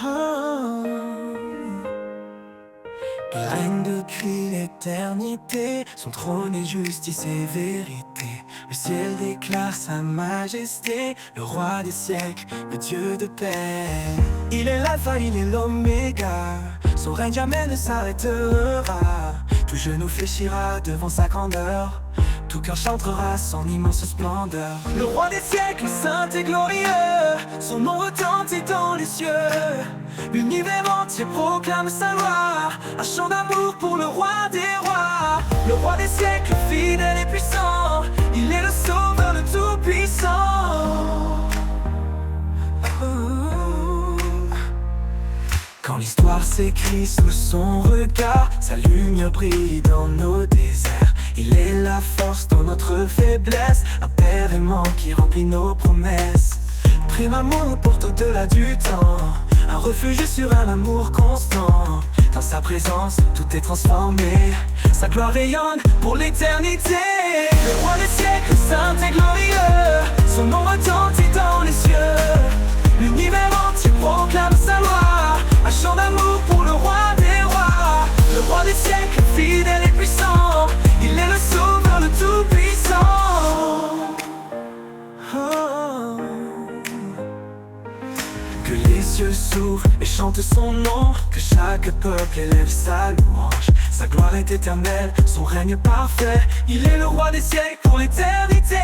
Ah. Il règne depuis l'éternité, son trône est justice et vérité. Le ciel déclare sa majesté, le roi des siècles, le Dieu de paix. Il est l'alpha, il est l'oméga, son règne jamais ne s'arrêtera. Tout genou fléchira devant sa grandeur, tout cœur chantera son immense splendeur. Le roi des siècles, saint et glorieux, son nom retentit dans les cieux. L'univers entier proclame sa loi, un chant d'amour pour le roi des rois. Le roi des siècles, fidèle et puissant, il est le sauveur, le tout-puissant. Quand l'histoire s'écrit sous son regard, sa lumière brille dans nos déserts. Il est la force dans notre faiblesse, un père aimant qui remplit nos promesses. Prime amour porte au-delà du temps, un refuge sur un amour constant. Dans sa présence, tout est transformé, sa gloire rayonne pour l'éternité. Le roi des siècles, saint et glorieux, son nom retentit dans les cieux. L'univers entier proclame sa loi, un chant d'amour pour le roi des rois. Le roi des siècles, fidèle et puissant, il est le sauveur, le tout-puissant. Oh. Que les cieux s'ouvrent et chantent son nom, que chaque peuple élève sa louange. Sa gloire est éternelle, son règne parfait, il est le roi des siècles pour l'éternité.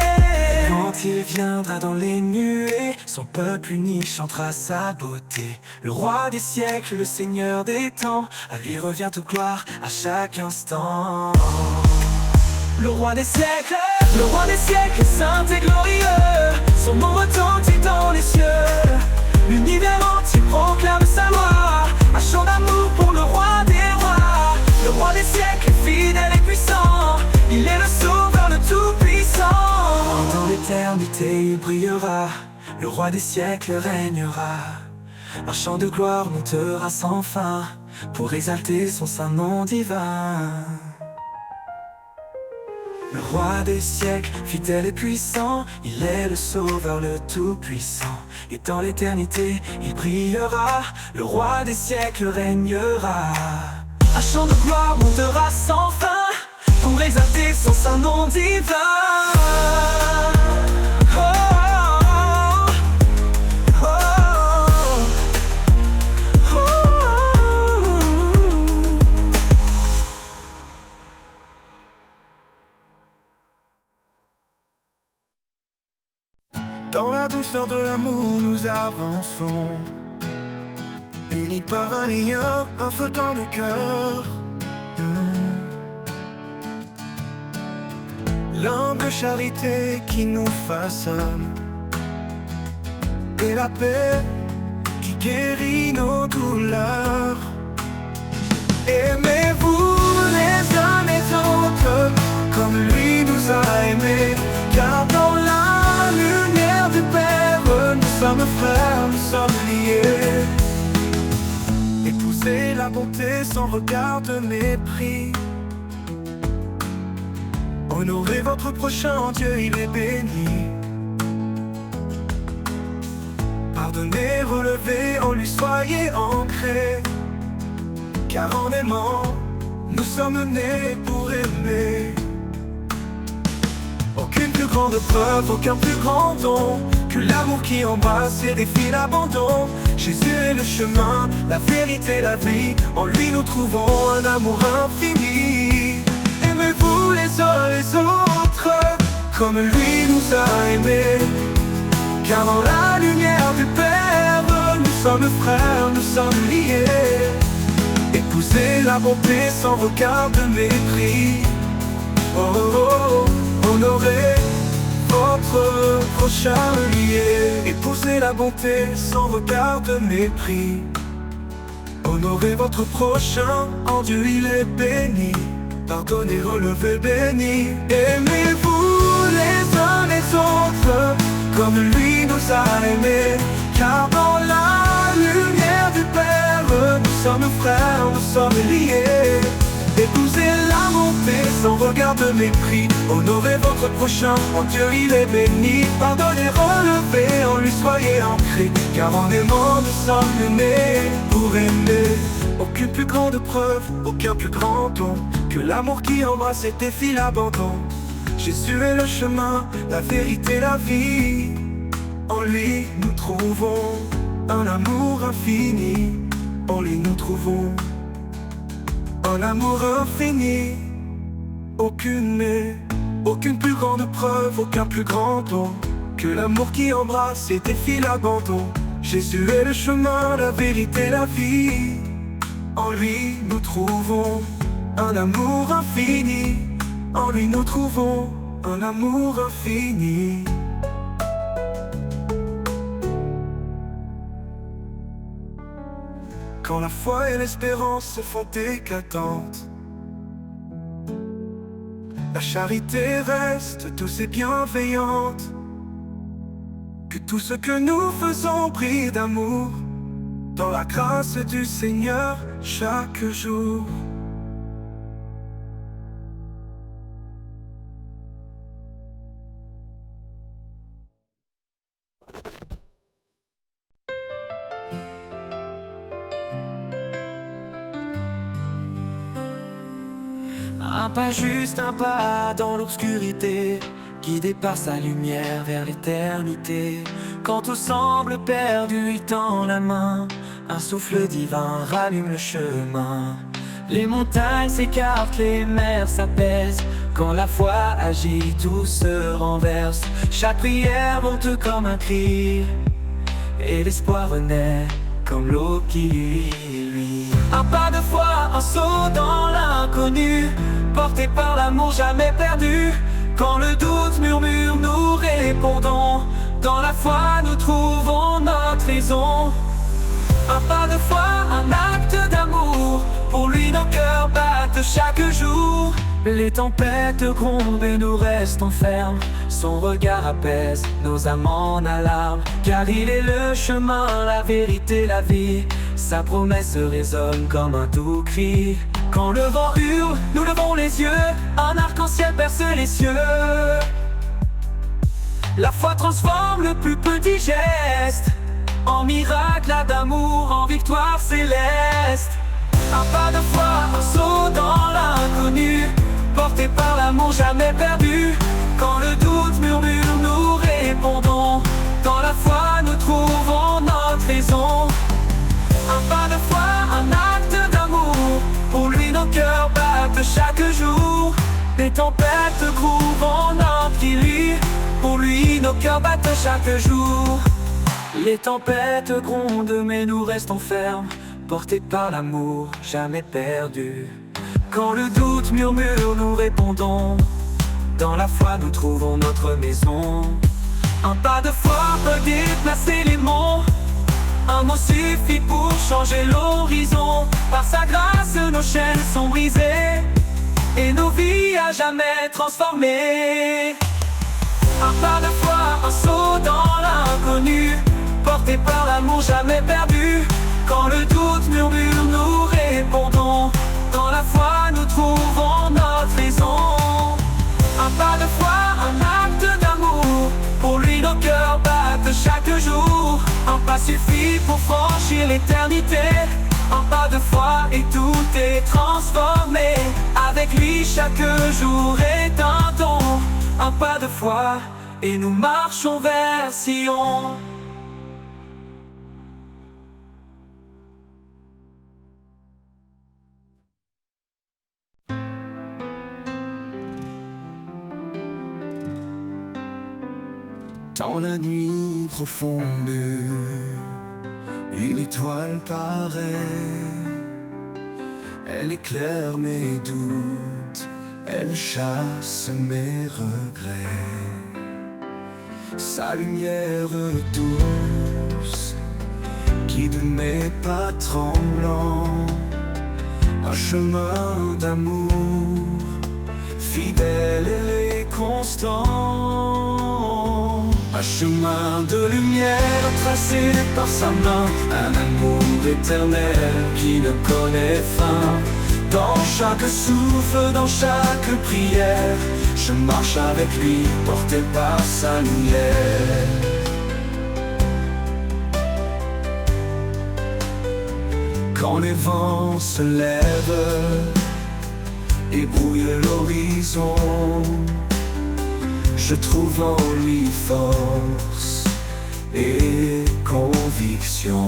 Quand il viendra dans les nuées, son peuple uni chantera sa beauté. Le roi des siècles, le seigneur des temps, à lui revient toute gloire à chaque instant. Le roi des siècles, saint et glorieux, son nom retentit dans les cieux. L'univers entier proclame sa loi, un chant d'amour pour le roi des rois. Le roi des siècles, fidèle et puissant, il est le sauveur, le tout-puissant. Dans l'éternité il brillera, le roi des siècles régnera. Un chant de gloire montera sans fin, pour exalter son saint nom divin. Le roi des siècles, fidèle et puissant, il est le sauveur, le tout-puissant. Et dans l'éternité, il brillera, le roi des siècles régnera. Un chant de gloire montera sans fin, pour exalter son saint nom divin. Oh, oh, oh, oh. Dans la douceur de l'amour nous avançons, unis par un lien, un feu dans le cœur. L'humble charité qui nous façonne, et la paix qui guérit nos douleurs. Aimez-vous les uns les autres comme lui nous a aimés, car dans la lumière du Père, nous sommes frères, nous sommes liés. Épousez la bonté sans regard de mépris. Honorez votre prochain, en Dieu il est béni. Pardonnez, relevez, en lui soyez ancrés. Car en aimant, nous sommes nés pour aimer. Aucune plus grande preuve, aucun plus grand don que l'amour qui embrasse et défie l'abandon. Jésus est le chemin, la vérité, la vie. En lui nous trouvons un amour infini. Aimez-vous les uns les autres comme lui nous a aimés, car dans la lumière du Père, nous sommes frères, nous sommes liés. Épousez la bonté sans regard de mépris. Oh, oh, oh, honorez votre prochain lié. Épousez la bonté sans regard de mépris. Honorez votre prochain, en Dieu il est béni. Pardonnez, relevez, béni. Aimez-vous les uns les autres comme lui nous a aimés, car dans la lumière du Père, nous sommes frères, nous sommes liés. Épousez la bonté sans regard de mépris. Honorez votre prochain, en Dieu il est béni. Pardonnez, relevez, en lui soyez ancrés, car en aimant nous sommes nés pour aimer. Aucune plus grande preuve, aucun plus grand don que l'amour qui embrasse et défie l'abandon. Jésus est le chemin, la vérité, la vie. En lui nous trouvons un amour infini. En lui nous trouvons un amour infini. Aucune plus grande preuve, aucun plus grand don que l'amour qui embrasse et défie l'abandon. Jésus est le chemin, la vérité, la vie. En lui nous trouvons un amour infini. En lui nous trouvons un amour infini. Quand la foi et l'espérance se font éclatantes, la charité reste douce et bienveillante. Que tout ce que nous faisons brille d'amour dans la grâce du Seigneur chaque jour. Un pas, juste un pas dans l'obscurité, guidé par sa lumière vers l'éternité. Quand tout semble perdu, il tend la main, un souffle divin rallume le chemin. Les montagnes s'écartent, les mers s'apaisent. Quand la foi agit, tout se renverse. Chaque prière monte comme un cri, et l'espoir renaît comme l'eau qui luit. Un pas de foi, un saut dans l'inconnu, porté par l'amour jamais perdu. Quand le doute murmure, nous répondons. Dans la foi, nous trouvons notre raison. Un pas de foi, un acte d'amour. Pour lui, nos cœurs battent chaque jour. Les tempêtes grondent et nous restons fermes. Son regard apaise nos âmes en alarme. Car il est le chemin, la vérité, la vie. Sa promesse résonne comme un doux cri. Quand le vent hurle, nous levons les yeux. Un arc-en-ciel perce les cieux. La foi transforme le plus petit geste en miracle d'amour, en victoire céleste. Un pas de foi, un saut dans l'inconnu, porté par l'amour jamais perdu. Quand le doute murmure, nous répondons. Dans la foi, nous trouvons notre raison. Un pas de foi, un acte d'amour. Pour lui, nos cœurs battent chaque jour. Les tempêtes grouvent en empire. Pour lui, nos cœurs battent chaque jour. Les tempêtes grondent, mais nous restons fermes, portés par l'amour, jamais perdu. Quand le doute murmure, nous répondons. Dans la foi, nous trouvons notre maison. Un pas de foi peut déplacer les monts. Un mot suffit pour changer l'horizon. Par sa grâce, nos chaînes sont brisées et nos vies à jamais transformées. Un pas de foi, un saut dans l'inconnu, porté par l'amour jamais perdu. Quand le doute murmure, nous répondons. Dans la foi, nous trouvons notre raison. Un pas de foi, un acte d'amour. Pour lui, nos cœurs battent chaque jour. Un pas suffit pour franchir l'éternité. Un pas de foi et tout est transformé. Avec lui, chaque jour est un don. Un pas de foi et nous marchons vers Sion. Dans la nuit profonde, une étoile paraît. Elle éclaire mes doutes, elle chasse mes regrets. Sa lumière douce guide mes pas tremblants. Un chemin d'amour fidèle et constant. Un chemin de lumière tracé par sa main. Un amour éternel qui ne connaît fin. Dans chaque souffle, dans chaque prière, je marche avec lui, porté par sa lumière. Quand les vents se lèvent et brouillent l'horizon, je trouve en lui force et conviction.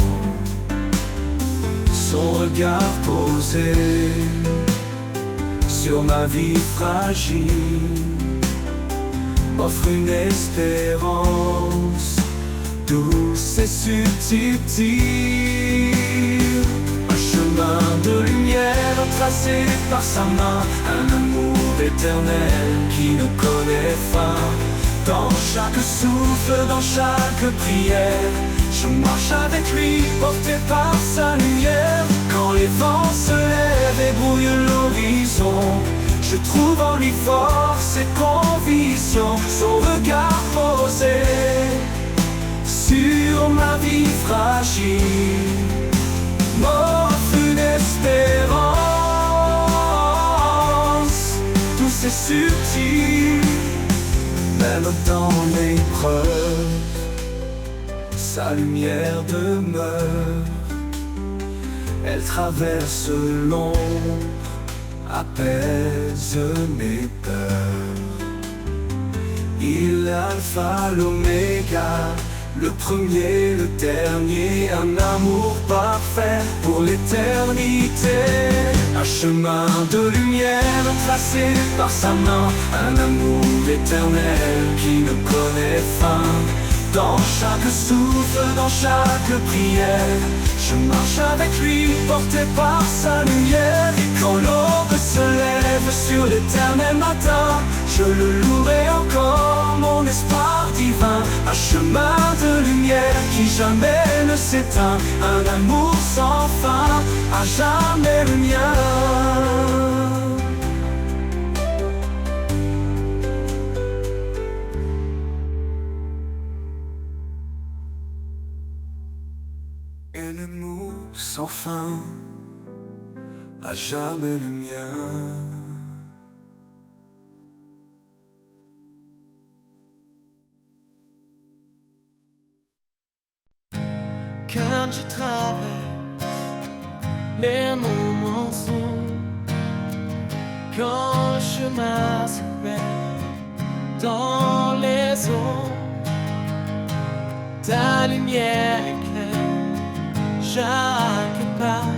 Son regard posé sur ma vie fragile m'offre une espérance douce et subtile. Un chemin de lumière tracé par sa main, un amour éternel qui ne connaît fin. Dans chaque souffle, dans chaque prière, je marche avec lui, porté par sa lumière. Quand les vents se lèvent et brouillent l'horizon, je trouve en lui force et conviction. Son regard posé sur ma vie fragile m'offre une espérance douce et subtile. Même dans l'épreuve, sa lumière demeure. Elle traverse l'ombre, apaise mes peurs. Il est l'alpha, l'oméga, le premier, le dernier. Un amour parfait pour l'éternité. Un chemin de lumière tracé par sa main, un amour éternel qui ne connaît fin. Dans chaque souffle, dans chaque prière, je marche avec lui, porté par sa lumière. Et quand l'aube se lève sur l'éternel matin, je le louerai encore, mon espoir divin. Un chemin de lumière qui jamais ne s'éteint, un amour sans fin, à jamais le mien. Un amour sans fin, à jamais le mien. Quand je traverse les moments sombres, quand le chemin se perd dans les ombres, ta lumière éclaire chaque pas.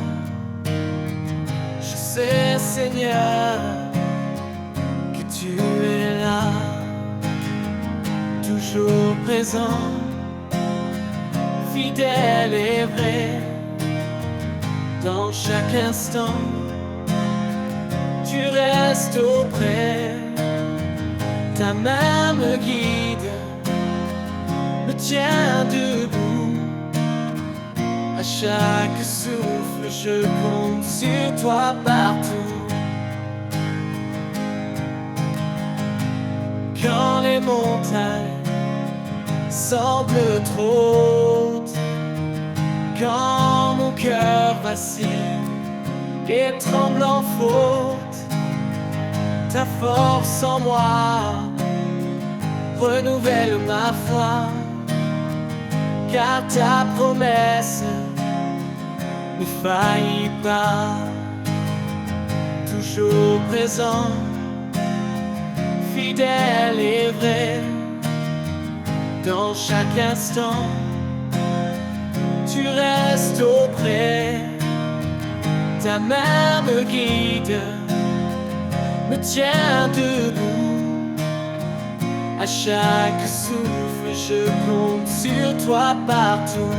Je sais, Seigneur, que tu es là, toujours présent, fidèle et vrai. Dans chaque instant, tu restes auprès. Ta main me guide, me tient debout. À chaque souffle, je compte sur toi partout. Quand les montagnes semblent trop hautes, quand mon cœur vacille et tremble en faute, ta force en moi renouvelle ma foi. Car ta promesse ne faillit pas, toujours présent, fidèle et vrai. Dans chaque instant, tu restes auprès. Ta main me guide, me tient debout. À chaque souffle, je compte sur toi partout.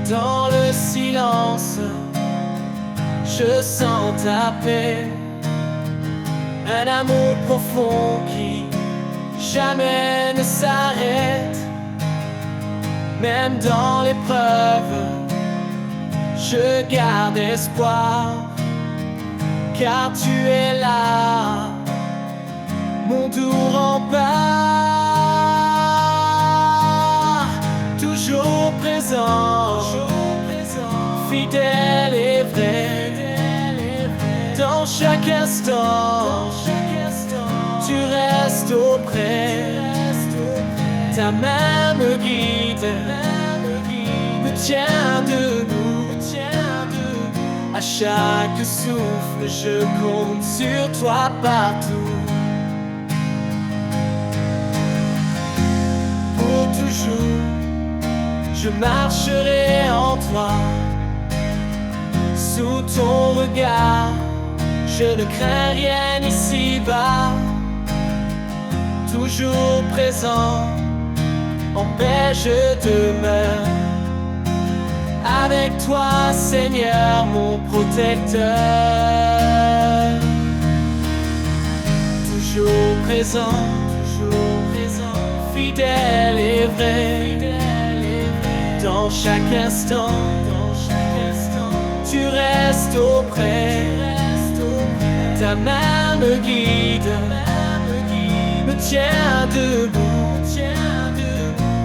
Dans le silence, je sens ta paix. Un amour profond qui jamais ne s'arrête. Même dans l'épreuve, je garde espoir. Car tu es là, mon doux rempart. Toujours présent, fidèle chaque instant, tu restes auprès. Ta main me guide, me tient debout. À chaque souffle, je compte sur toi partout. Pour toujours, je marcherai en toi. Sous ton regard, je ne crains rien ici-bas. Toujours présent, en paix je demeure. Avec toi, Seigneur, mon protecteur. Toujours présent, fidèle et vrai. Dans chaque instant, tu restes auprès. Ta main me guide, me tient debout.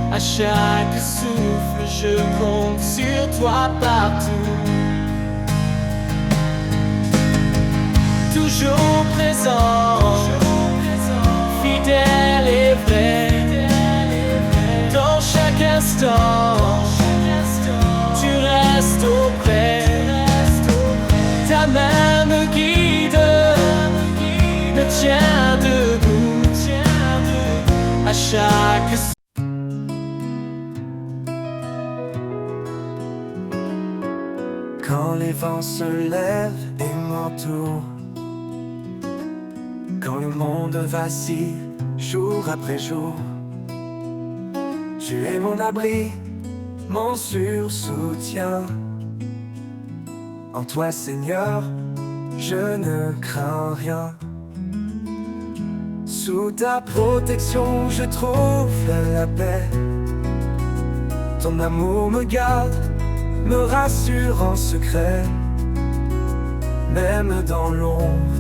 À chaque souffle, je compte sur toi partout. Toujours présent, fidèle et vrai. Dans chaque instant, tu restes auprès. Ta main me guide, me tient debout. À chaque souffle. Quand les vents se lèvent et m'entourent, quand le monde vacille jour après jour, tu es mon abri, mon sûr soutien. En toi, Seigneur, je ne crains rien. Sous ta protection, je trouve la paix. Ton amour me garde, me rassure en secret. Même dans l'ombre,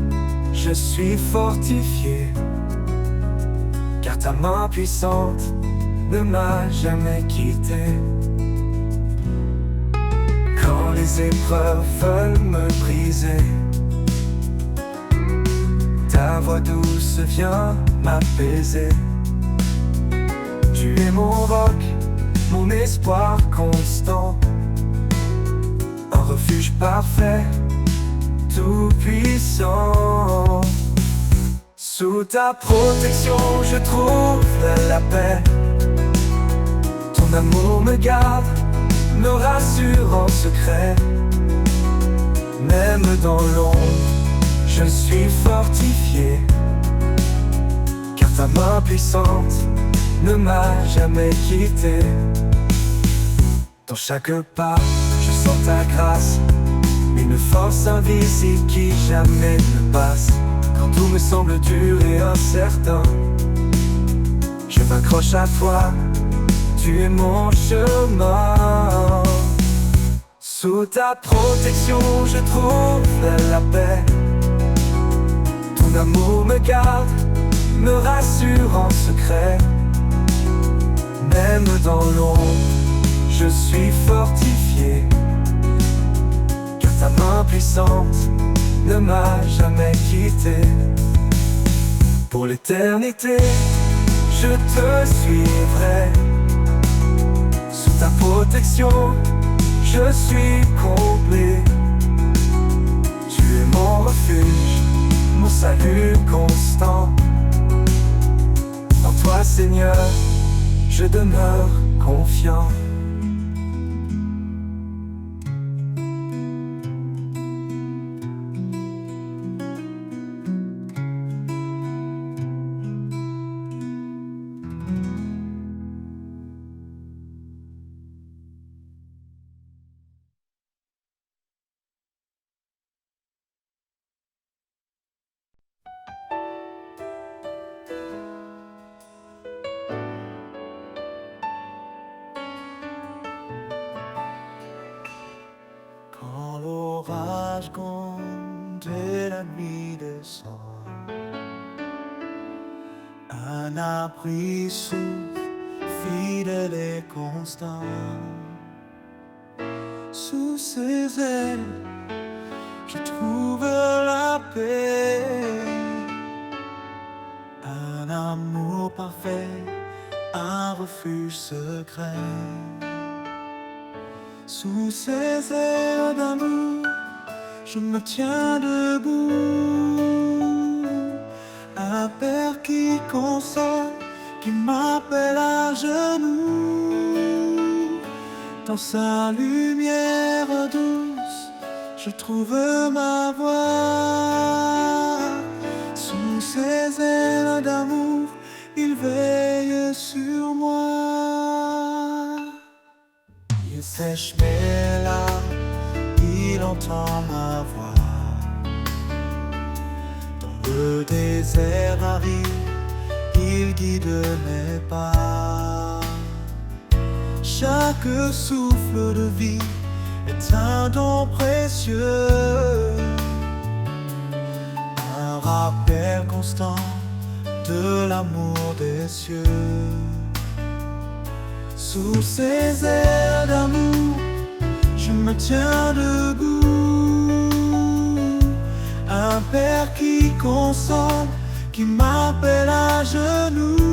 je suis fortifié, car ta main puissante ne m'a jamais quitté. Quand les épreuves veulent me briser, ta voix douce vient m'apaiser. Tu es mon roc, mon espoir constant, un refuge parfait, tout puissant. Sous ta protection, je trouve la paix. Ton amour me garde, me rassure en secret. Même dans l'ombre, je suis fortifié, car ta main puissante ne m'a jamais quitté. Dans chaque pas, je sens ta grâce, une force invisible qui jamais ne passe. Quand tout me semble dur et incertain, je m'accroche à toi, tu es mon chemin. Sous ta protection, je trouve la paix. Ton amour me garde, me rassure en secret. Même dans l'ombre, je suis fortifié, car ta main puissante ne m'a jamais quitté. Pour l'éternité, je te suivrai. Sous ta protection, je suis comblé. Tu es mon refuge, mon salut constant. En toi, Seigneur, je demeure confiant. Quand l'orage gronde et la nuit descend, un abri souffle, fidèle et constant. Sous ses ailes, je trouve la la paix. Un amour parfait, un refuge secret. Sous ces ailes d'amour, je me tiens debout. Un père qui console, qui m'appelle à genoux. Dans sa lumière douce, je trouve ma voie. Sous ses ailes d'amour, il veille sur moi. Il sèche mes larmes, il entend ma voix. Dans le désert aride, il guide mes pas. Chaque souffle de vie est un don précieux, un rappel constant de l'amour des cieux. Sous ces ailes d'amour, je me tiens debout. Un père qui console, qui m'appelle à genoux.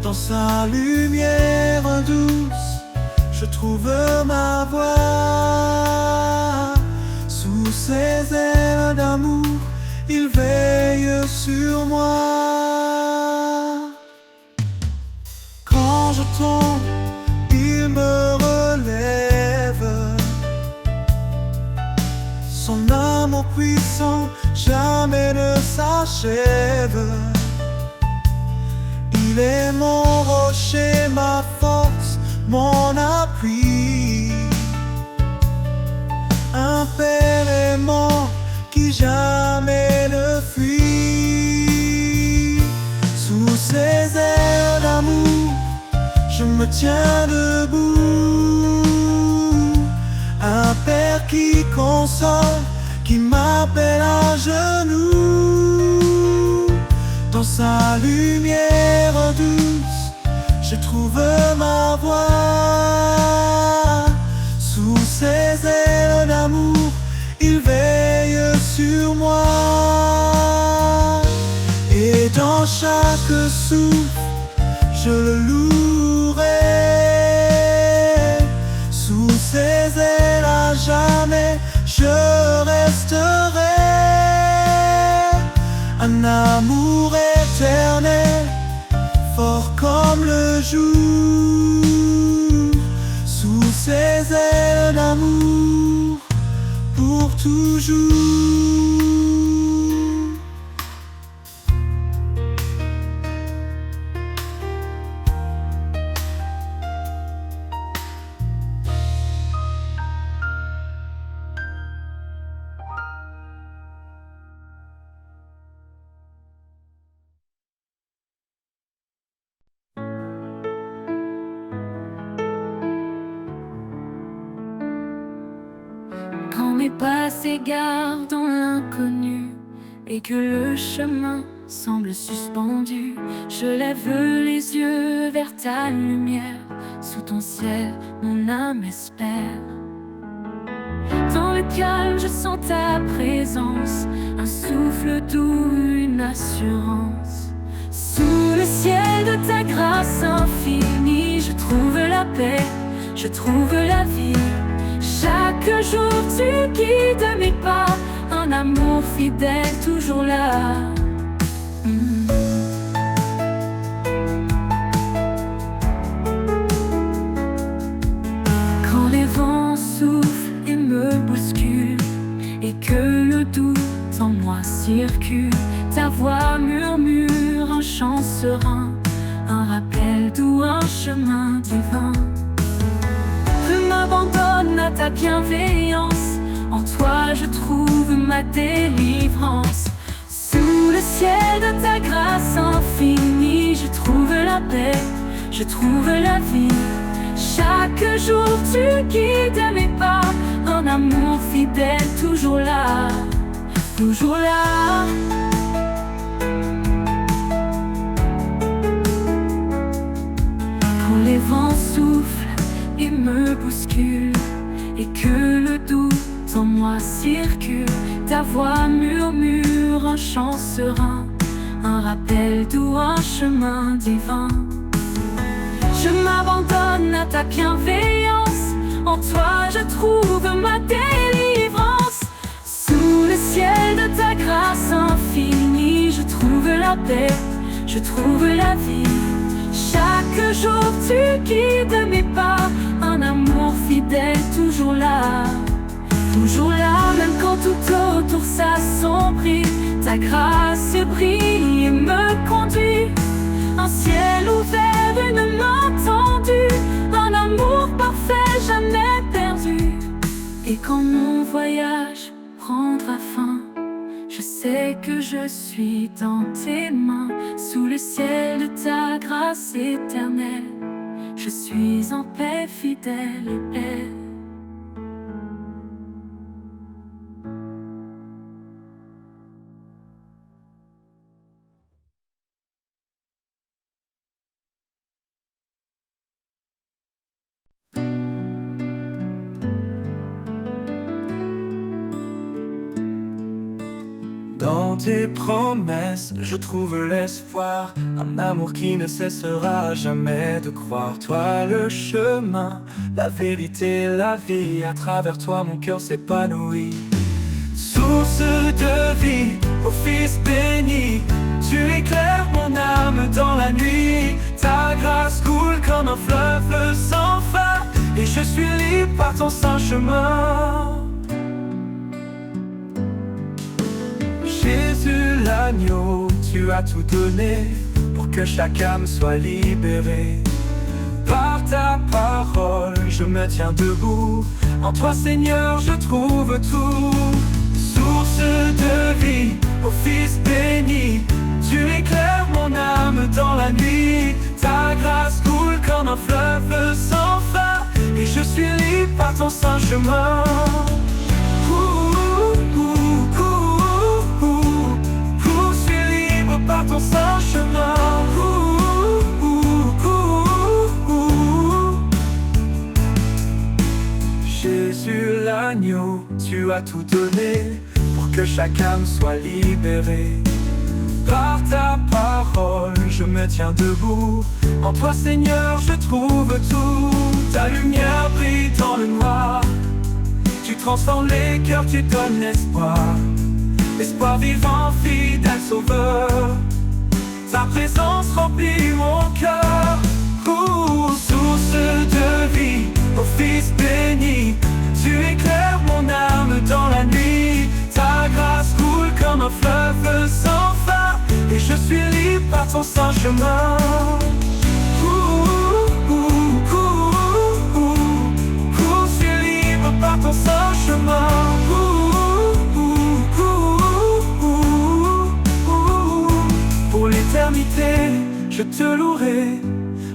Dans sa lumière douce, je trouve ma voie. Sous ses ailes d'amour, il veille sur moi. Quand je tombe, il me relève. Son amour puissant jamais ne s'achève. Il est mon rocher, ma force, mon appui. Un père aimant qui jamais ne fuit. Sous ses ailes d'amour, je me tiens debout. Un père qui console, qui m'appelle à genoux. Dans sa lumière douce, je trouve ma voie. Sous ses ailes d'amour, il veille sur moi. Et dans chaque souffle, je le louerai. Sous ses ailes à jamais, je resterai. Un amour éternel, fort comme le jour. Sous ses ailes d'amour, pour toujours. Quand mes pas s'égarent dans l'inconnu et que le chemin semble suspendu, je lève les yeux vers ta lumière. Sous ton ciel, mon âme espère. Dans le calme, je sens ta présence, un souffle doux, une assurance. Sous le ciel de ta grâce infinie, je trouve la paix, je trouve la vie. Chaque jour tu guides mes pas, un amour fidèle toujours là. Quand les vents soufflent et me bousculent, et que le doute en moi circule, ta voix murmure un chant serein, un rappel doux, un chemin divin. Je m'abandonne à ta bienveillance, en toi je trouve ma délivrance. Sous le ciel de ta grâce infinie, je trouve la paix, je trouve la vie. Chaque jour tu guides mes pas, un amour fidèle toujours là, toujours là. Quand les vents soufflent et me bousculent, et que le doute en moi circule. Ta voix murmure un chant serein, un rappel doux, un chemin divin. Je m'abandonne à ta bienveillance, en toi je trouve ma délivrance. Sous le ciel de ta grâce infinie, je trouve la paix, je trouve la vie. Chaque jour tu guides mes pas, un amour fidèle toujours là. Toujours là, même quand tout autour s'assombrit, ta grâce brille et me conduit. Un ciel ouvert, une main tendue, un amour parfait, jamais perdu. Et quand mon voyage prendra fin, je sais que je suis dans tes mains. Sous le ciel de ta grâce éternelle, je suis en paix, fidèle et belle. Dans tes promesses, je trouve l'espoir, un amour qui ne cessera jamais de croire. Toi le chemin, la vérité, la vie, à travers toi mon cœur s'épanouit. Source de vie, ô Fils béni, tu éclaires mon âme dans la nuit. Ta grâce coule comme un fleuve sans fin, et je suis libre par ton saint chemin. Jésus l'agneau, tu as tout donné pour que chaque âme soit libérée. Par ta parole, je me tiens debout. En toi, Seigneur, je trouve tout. Source de vie, ô Fils béni, tu éclaires mon âme dans la nuit. Ta grâce coule comme un fleuve sans fin, et je suis libre par ton saint chemin. Par ton saint chemin. Jésus l'agneau, tu as tout donné pour que chaque âme soit libérée. Par ta parole, je me tiens debout. En toi, Seigneur, je trouve tout. Ta lumière brille dans le noir. Tu transformes les cœurs, tu donnes l'espoir. Espoir vivant, fidèle sauveur, ta présence remplit mon cœur. Source de vie, ô Fils béni, tu éclaires mon âme dans la nuit. Ta grâce coule comme un fleuve sans fin, et je suis libre par ton saint chemin. Je suis libre par ton saint chemin. Pour l'éternité, je te louerai,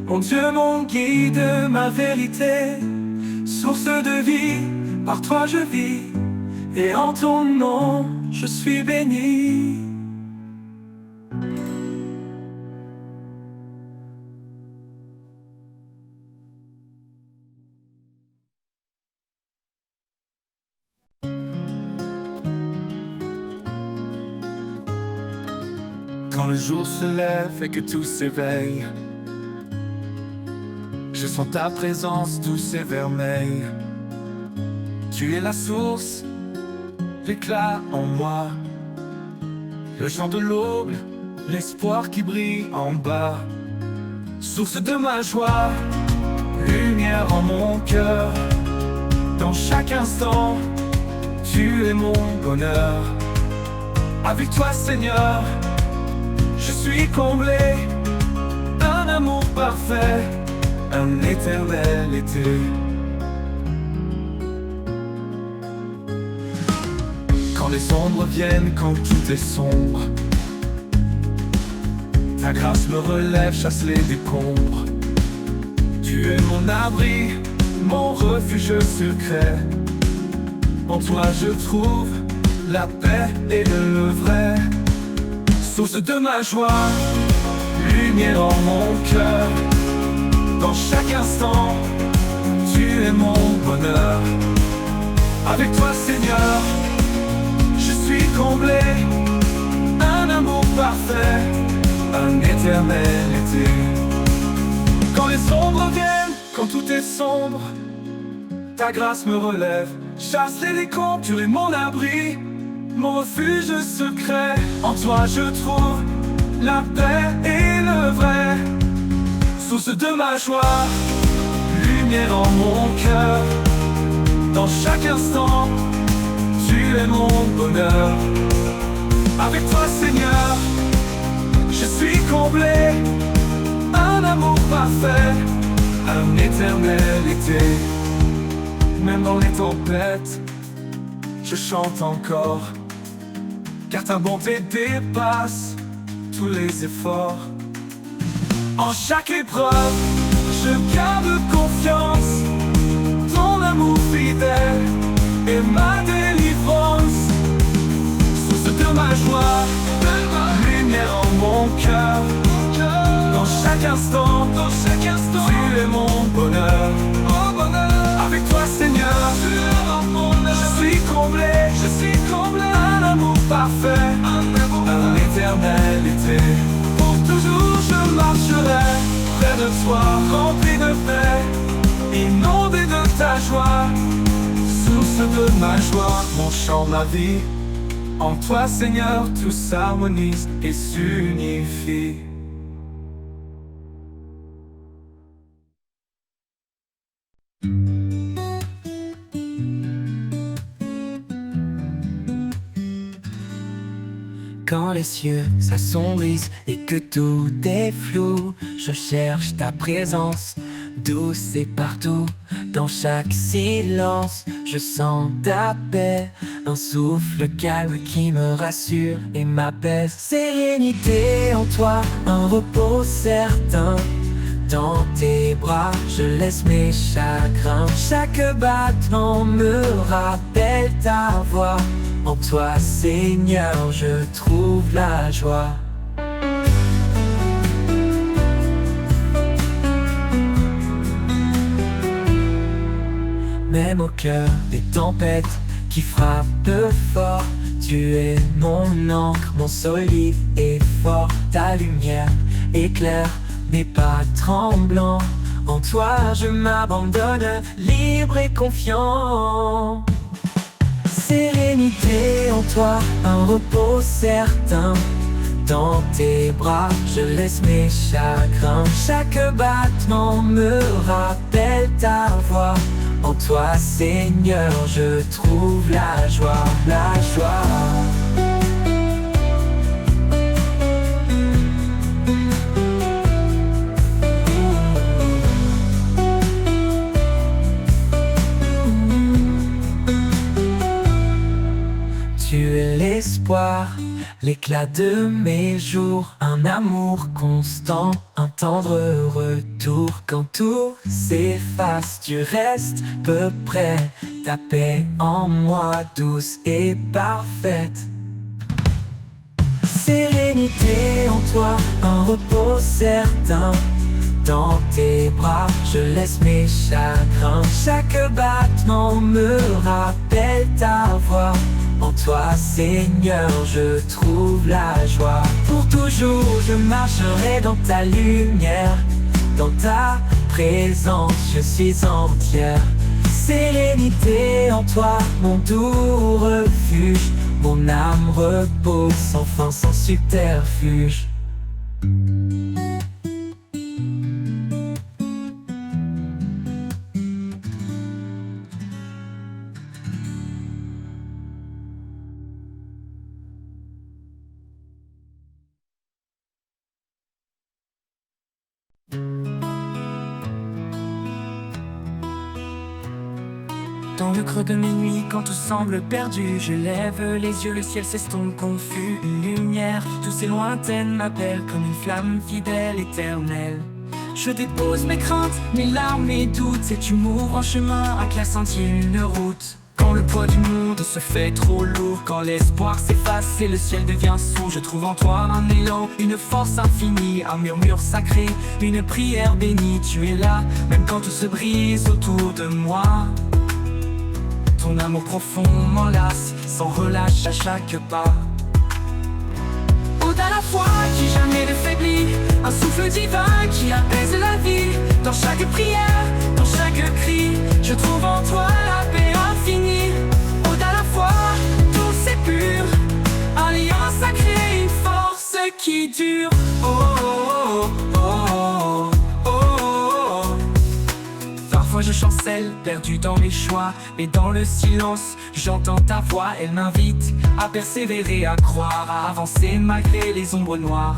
mon Dieu, mon guide, ma vérité. Source de vie, par toi je vis, et en ton nom, je suis béni. Quand le jour se lève et que tout s'éveille, je sens ta présence douce et vermeille. Tu es la source, l'éclat en moi, le chant de l'aube, l'espoir qui brille en bas. Source de ma joie, lumière en mon cœur. Dans chaque instant, tu es mon bonheur. Avec toi, Seigneur, je suis comblé, un amour parfait, un éternel été. Quand les ombres viennent, quand tout est sombre, ta grâce me relève, chasse les décombres. Tu es mon abri, mon refuge secret. En toi je trouve la paix et le vrai. Source de ma joie, lumière en mon cœur. Dans chaque instant, tu es mon bonheur. Avec toi, Seigneur, comblé, un amour parfait, un éternel été. Quand les ombres viennent, quand tout est sombre, ta grâce me relève. Chasse les décombres, tu es mon abri, mon refuge secret. En toi je trouve la paix et le vrai. Source de ma joie, lumière en mon cœur. Dans chaque instant, tu es mon bonheur. Avec toi Seigneur, je suis comblé, un amour parfait, un éternel été. Même dans les tempêtes, je chante encore, car ta bonté dépasse tous les efforts. En chaque épreuve, je garde confiance, ton amour fidèle est ma délivrance. Source de ma joie, lumière en mon cœur. Dans chaque instant, tu es mon bonheur. Avec toi Seigneur, je suis comblé, un amour parfait, un éternel été. Pour toujours je marcherai près de toi, rempli de paix, inondé de ta joie. Source de ma joie, mon chant, ma vie. En toi Seigneur, tout s'harmonise et s'unifie. Quand les cieux s'assombrissent et que tout est flou, je cherche ta présence, douce et partout. Dans chaque silence, je sens ta paix, un souffle calme qui me rassure et m'apaise. Sérénité en toi, un repos certain. Dans tes bras, je laisse mes chagrins. Chaque battement me rappelle ta voix. En toi, Seigneur, je trouve la joie. Même au cœur des tempêtes qui frappent fort, tu es mon encre, mon solide et fort. Ta lumière éclaire mes pas tremblants. En toi, je m'abandonne, libre et confiant. Sérénité en toi, un repos certain. Dans tes bras, je laisse mes chagrins. Chaque battement me rappelle ta voix. En toi, Seigneur, je trouve la joie, la joie. Tu es l'espoir, l'éclat de mes jours, un amour constant, un tendre retour. Quand tout s'efface, tu restes peu près, ta paix en moi douce et parfaite. Sérénité en toi, un repos certain. Dans tes bras, je laisse mes chagrins. Chaque battement me rappelle ta voix. En toi, Seigneur, je trouve la joie. Pour toujours, je marcherai dans ta lumière. Dans ta présence, je suis entière. Sérénité en toi, mon doux refuge. Mon âme repose sans fin, sans subterfuge. Dans le creux de mes nuits, quand tout semble perdu, je lève les yeux, le ciel s'estompe confus. Une lumière, tous ces lointaines m'appellent comme une flamme fidèle, éternelle. Je dépose mes craintes, mes larmes, mes doutes, et tu m'ouvres en chemin, un clair sentier, une route. Quand le poids du monde se fait trop lourd, quand l'espoir s'efface et le ciel devient sourd, je trouve en toi un élan, une force infinie, un murmure sacré, une prière bénie. Tu es là, même quand tout se brise autour de moi. Ton amour profond m'enlace, sans relâche à chaque pas. Ode à la foi qui jamais ne faiblit, un souffle divin qui apaise la vie. Dans chaque prière, dans chaque cri, je trouve en toi la paix infinie. Ode à la foi, douce et pure, alliance sacrée, une force qui dure. Oh, oh, oh, oh, oh, oh, oh. Parfois je chancelle, perdu dans mes choix, mais dans le silence, j'entends ta voix. Elle m'invite à persévérer, à croire, à avancer malgré les ombres noires.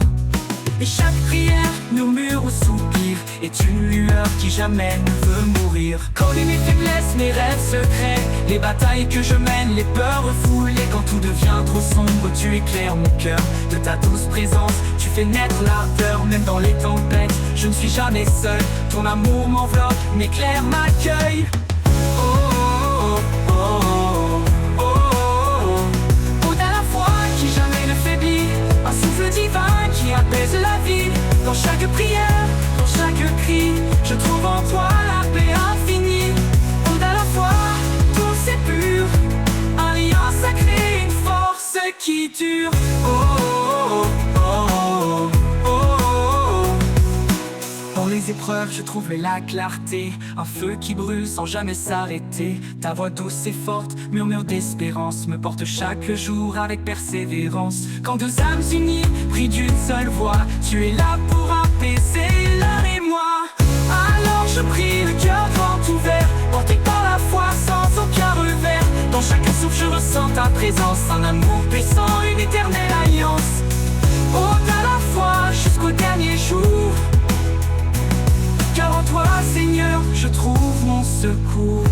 Et chaque prière, murmure ou soupir est une lueur qui jamais ne veut mourir. connaît mes faiblesses, mes rêves secrets, Les batailles que je mène, les peurs refoulées. Quand tout devient trop sombre, tu éclaires mon cœur. De ta douce présence, tu fais naître l'ardeur. Même dans les tempêtes, je ne suis jamais seul. Ton amour m'enveloppe, m'éclaire, m'accueille. Oh, oh, oh, oh, oh, oh, oh. ode à la foi qui jamais ne faiblit, Un souffle divin qui apaise la vie. dans chaque prière, dans chaque cri, Je trouve en toi la paix infinie. ode à la foi, douce et pure, Alliance sacrée, une force qui dure. Oh, oh, oh, oh, oh, oh, oh. Dans les épreuves, je trouve la clarté, un feu qui brûle sans jamais s'arrêter. Ta voix douce et forte, murmure d'espérance, me porte chaque jour avec persévérance. Quand deux âmes unies prient d'une seule voix, tu es là pour apaiser l'un et moi. Alors je prie, le cœur grand ouvert, porté par la foi sans aucun revers. Dans chaque souffle je ressens ta présence, un amour puissant, une éternelle alliance. Ode à la foi jusqu'au dernier jour, car en toi Seigneur je trouve mon secours.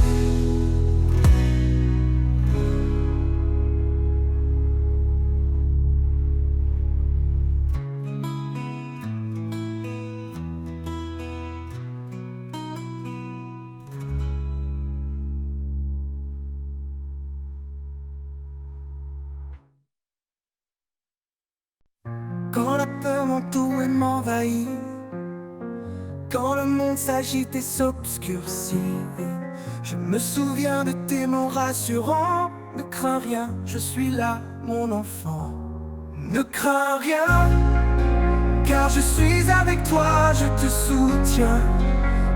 Quand la peur m'entoure et m'envahit, quand le monde s'agite et s'obscurcit, je me souviens de tes mots rassurants. Ne crains rien, je suis là, mon enfant. Ne crains rien, car je suis avec toi, je te soutiens.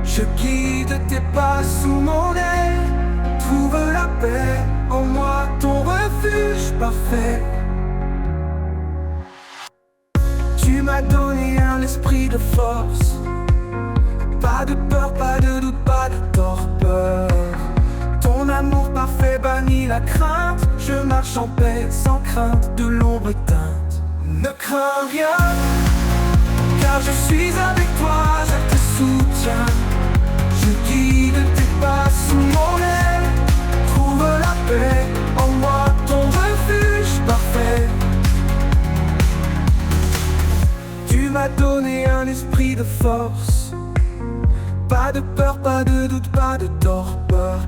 Je guide tes pas sous mon aile. Trouve la paix en moi, ton refuge parfait. Tu m'as donné un esprit de force. Pas de peur, pas de doute, pas de torpeur. Ton amour parfait bannit la crainte. Je marche en paix sans crainte de l'ombre éteinte. Ne crains rien, car je suis avec toi, je te soutiens. Je guide tes pas sous mon aile. Trouve la paix en moi, ton refuge parfait. Tu m'as donné un esprit de force. Pas de peur, pas de doute, pas de torpeur.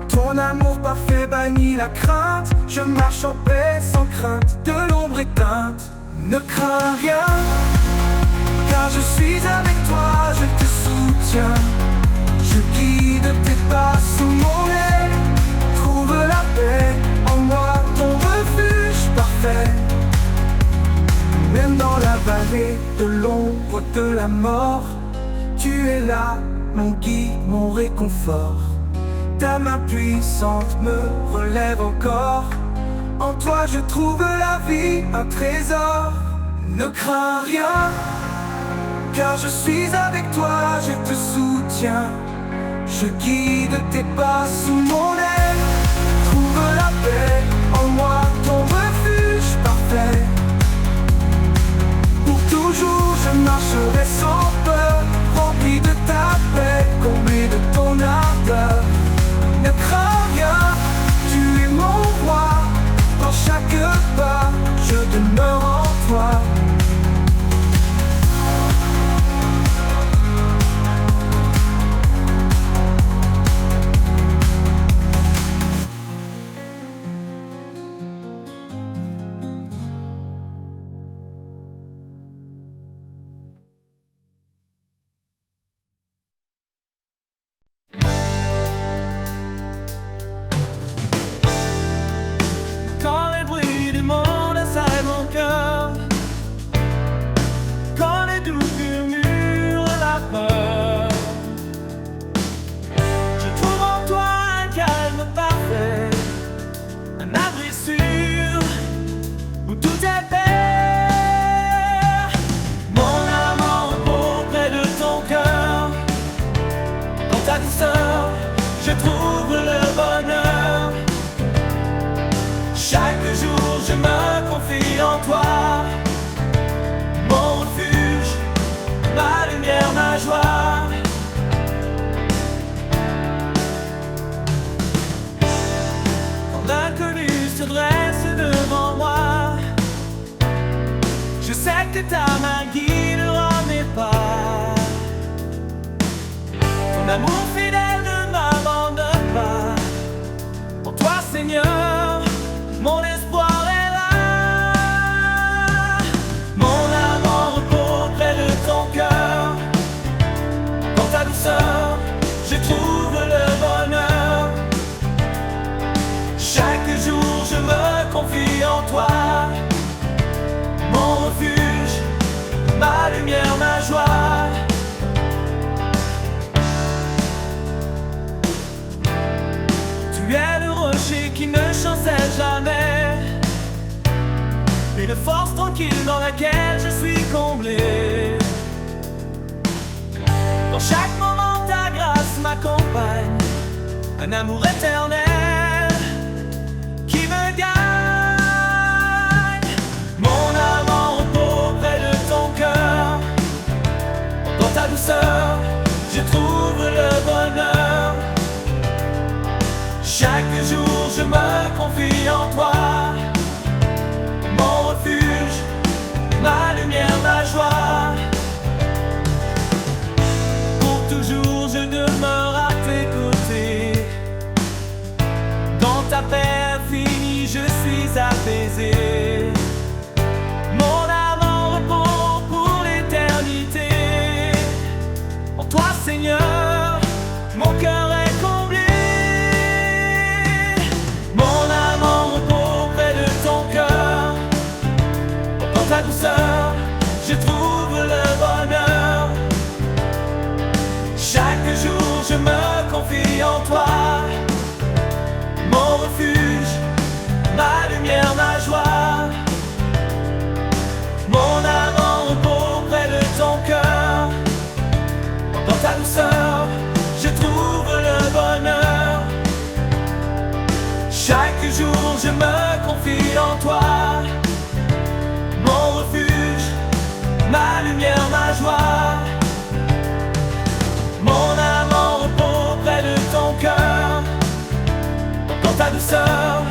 Ton amour parfait bannit la crainte. Je marche en paix sans crainte de l'ombre éteinte. Ne crains rien, car je suis avec toi, je te soutiens. Je guide tes pas sous mon aile. Trouve la paix en moi, ton refuge parfait. Même dans la vallée de l'ombre de la mort, tu es là, mon guide, mon réconfort. Ta main puissante me relève encore. En toi je trouve la vie, un trésor. Ne crains rien, car je suis avec toi, je te soutiens. Je guide tes pas sous mon aile. Trouve la paix en moi, ton refuge parfait. Pour toujours je marcherai sans peur, rempli de ta paix, comblé de ton ardeur. Ne crains rien, tu es mon roi. Dans chaque pas, je demeure en toi. douceur, je trouve le bonheur. Chaque jour je me confie en toi, mon refuge, ma lumière, ma joie. Quand l'inconnu se dresse devant moi, je sais que ta main guidera mes pas. Ton amour fidèle ne m'abandonne pas. En toi, Seigneur, mon espoir est là. Mon âme en repos près de ton cœur. Dans ta douceur, je trouve le bonheur. Chaque jour, je me confie en toi, mon refuge, ma lumière, ma joie. Tu es le rocher qui ne chancelle jamais, une force tranquille dans laquelle je suis comblé. Dans chaque moment ta grâce m'accompagne, un amour éternel qui me gagne. Mon âme en repos près de ton cœur. Dans ta douceur, je trouve le bonheur. Chaque jour je me confie en toi, mon refuge, ma lumière, ma joie. Pour toujours je demeure à tes côtés. Dans ta paix infinie je suis apaisé. Mon âme en repos pour l'éternité. En toi Seigneur, mon cœur est comblé. Mon âme en repos près de ton cœur. Dans ta douceur, je trouve le bonheur. Chaque jour je me confie en toi, mon refuge, ma lumière, ma joie. Mon âme en repos près de ton cœur. Dans ta douceur, je trouve le bonheur. Chaque jour je me confie en toi, mon refuge, ma lumière, ma joie. Mon âme en repos près de ton cœur. Dans ta douceur,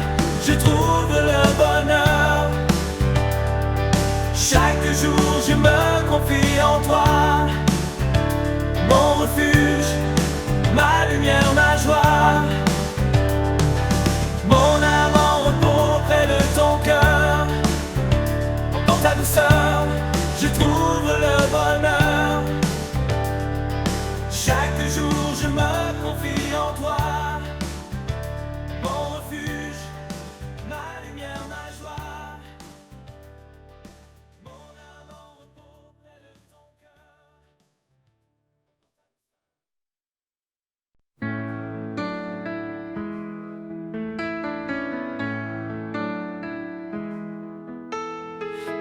je trouve le bonheur. Chaque jour je me confie en toi, mon refuge, ma lumière, ma joie. Mon âme en repos près de ton cœur. Dans ta douceur, je trouve le bonheur. Chaque jour je me confie en toi, mon refuge, ma lumière, ma joie. Mon âme en repos près de ton cœur.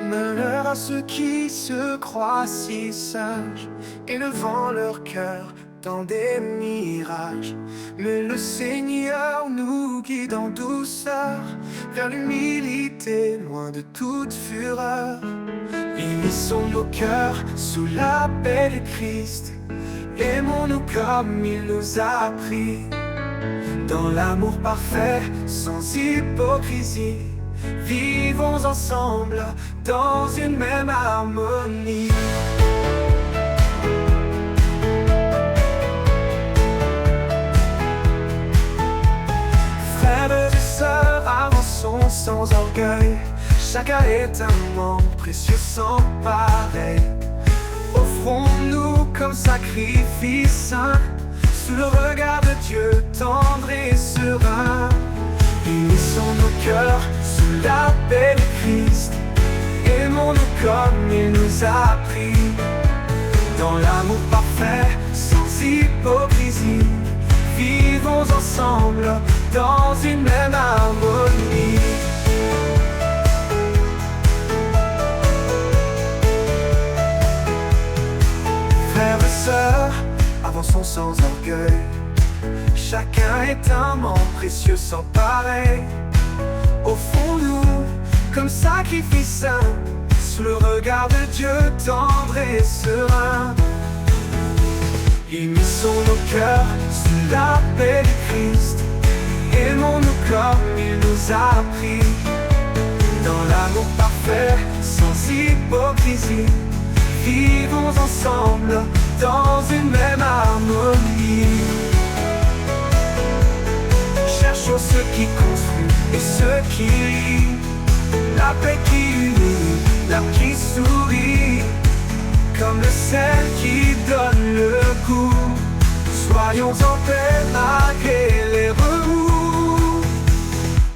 Malheur à ceux qui se croient si sages, élevant leur cœur dans des mirages. Mais le Seigneur nous guide en douceur vers l'humilité, loin de toute fureur. Unissons nos cœurs sous la paix de Christ. Aimons-nous comme il nous a appris, dans l'amour parfait, sans hypocrisie. Vivons ensemble dans une même harmonie. Frères et sœurs, avançons sans orgueil. Chacun est un membre précieux sans pareil. Offrons-nous comme sacrifice saint, sous le regard de Dieu tendre et serein. Unissons nos cœurs sous la paix de Christ. Aimons-nous comme il nous a appris, dans l'amour parfait, sans hypocrisie. Vivons ensemble dans une même harmonie. Frères et sœurs, avançons sans orgueil. Chacun est un membre précieux sans pareil. Au fond nous, comme sacrifice saint, sous le regard de Dieu tendre et serein. Unissons nos cœurs sous la paix du Christ. Aimons-nous comme il nous a appris, dans l'amour parfait, sans hypocrisie. Vivons ensemble dans une même harmonie. Cherchons ce qui construit et ce qui lie, la paix qui unit, l'âme qui sourit, comme le sel qui donne le goût. Soyons en paix malgré les remous.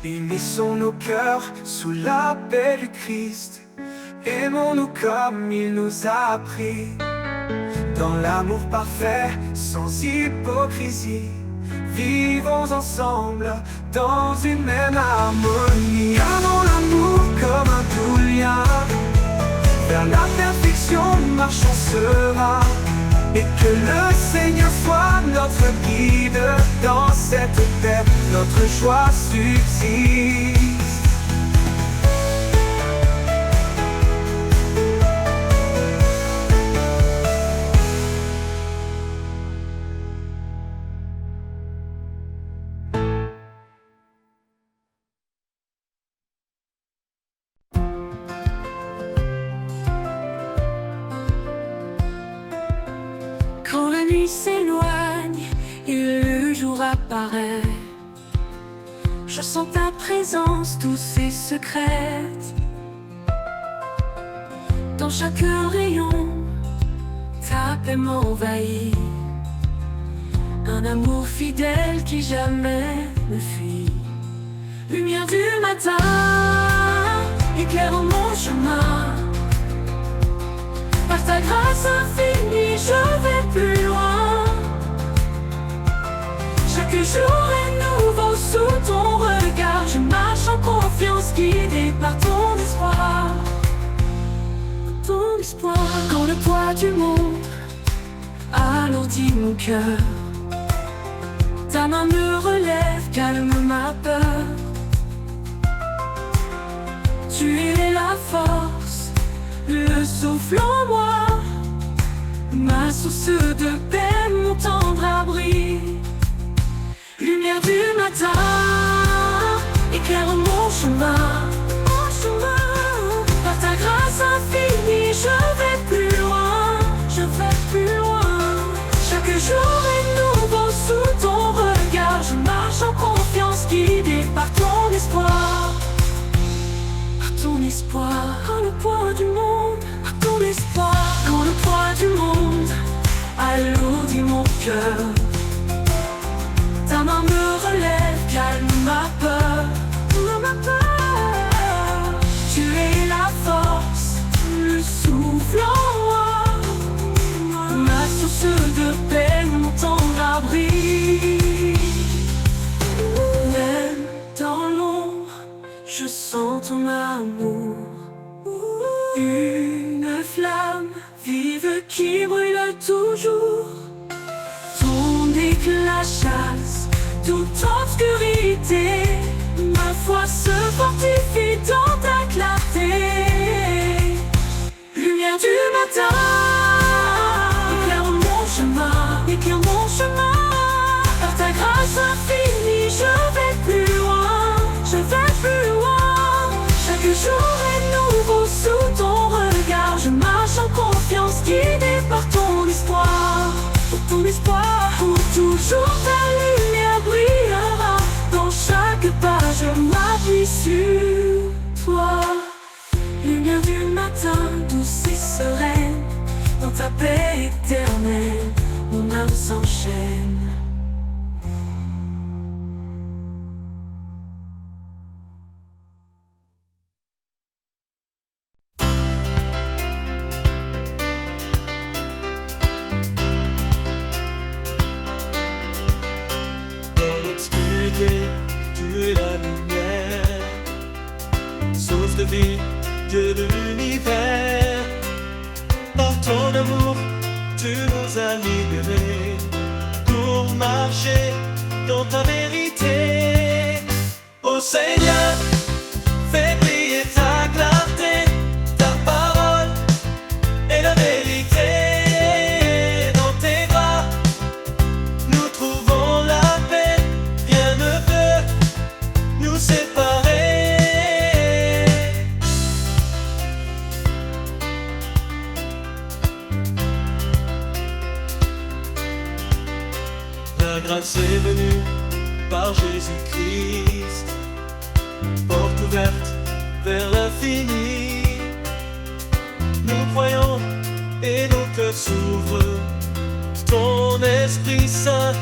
Unissons nos cœurs sous la paix du Christ. Aimons-nous comme il nous a appris, dans l'amour parfait, sans hypocrisie. Vivons ensemble dans une même harmonie. Gardons l'amour comme un doux lien, vers la perfection marchons serein. Et que le Seigneur soit notre guide, dans cette paix notre joie subsiste. Quand la nuit s'éloigne et le jour apparaît, je sens ta présence douce et secrète. Dans chaque rayon, ta paix m'envahit, un amour fidèle qui jamais me fuit. Lumière du matin, éclairant mon chemin. Par ta grâce infinie, je vais plus loin. Chaque jour est nouveau sous ton regard. Je marche en confiance, guidé par ton espoir. Ton espoir. Quand le poids du monde alourdit mon cœur, ta main me relève, calme ma peur. Tu es la force, le souffle en moi, ma source de paix, mon tendre abri. Lumière du matin, éclaire mon chemin. Par ta grâce infinie, je vais plus loin, je vais plus loin. Chaque jour est nouveau sous ton regard. Je marche en confiance, guidé par ton espoir. Ton espoir, quand le poids du monde, ton espoir, quand le poids du monde alourdit mon cœur, ta main me relève, calme ma peur, ma peur. Tu es la force, le souffle en moi, ma source de paix, mon tendre abri. Même dans l'ombre, je sens ton amour, une flamme vive qui brûle toujours. Ton éclat chasse toute obscurité, ma foi se fortifie dans ta clarté. Lumière du matin, éclaire mon chemin, éclaire mon chemin. Par ta grâce infinie, je vais plus loin, je vais plus loin. Chaque jour est nouveau sous ton regard. Je marche en confiance, guidé par ton espoir. Pour ton espoir, pour toujours ta lumière brillera. Dans chaque pas, je m'appuie sur toi. Lumière du matin, douce et sereine, dans ta paix éternelle, mon âme s'enchaîne. Tu es la lumière, source de vie, Dieu de l'univers. Par ton amour, tu nous as libérés. dans ta vérité. Ô Seigneur, fais briller ta clarté, ta parole est la vérité. Dans tes bras, nous trouvons la paix, rien ne peut nous séparer. La grâce est venue par Jésus-Christ, porte ouverte vers l'infini. Nous croyons et nos cœurs s'ouvrent, ton Esprit Saint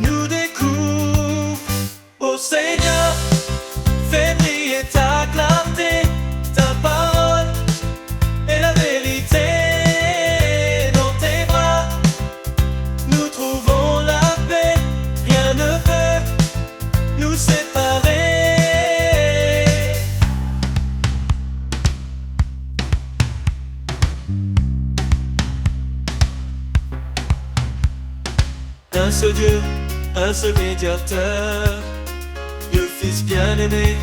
nous découvre. Ô Seigneur, fais briller ta clarté, ta parole est la vérité. Dans tes bras, nous trouvons la paix, rien ne peut nous séparer. Un seul Dieu, un seul médiateur, le Fils bien-aimé,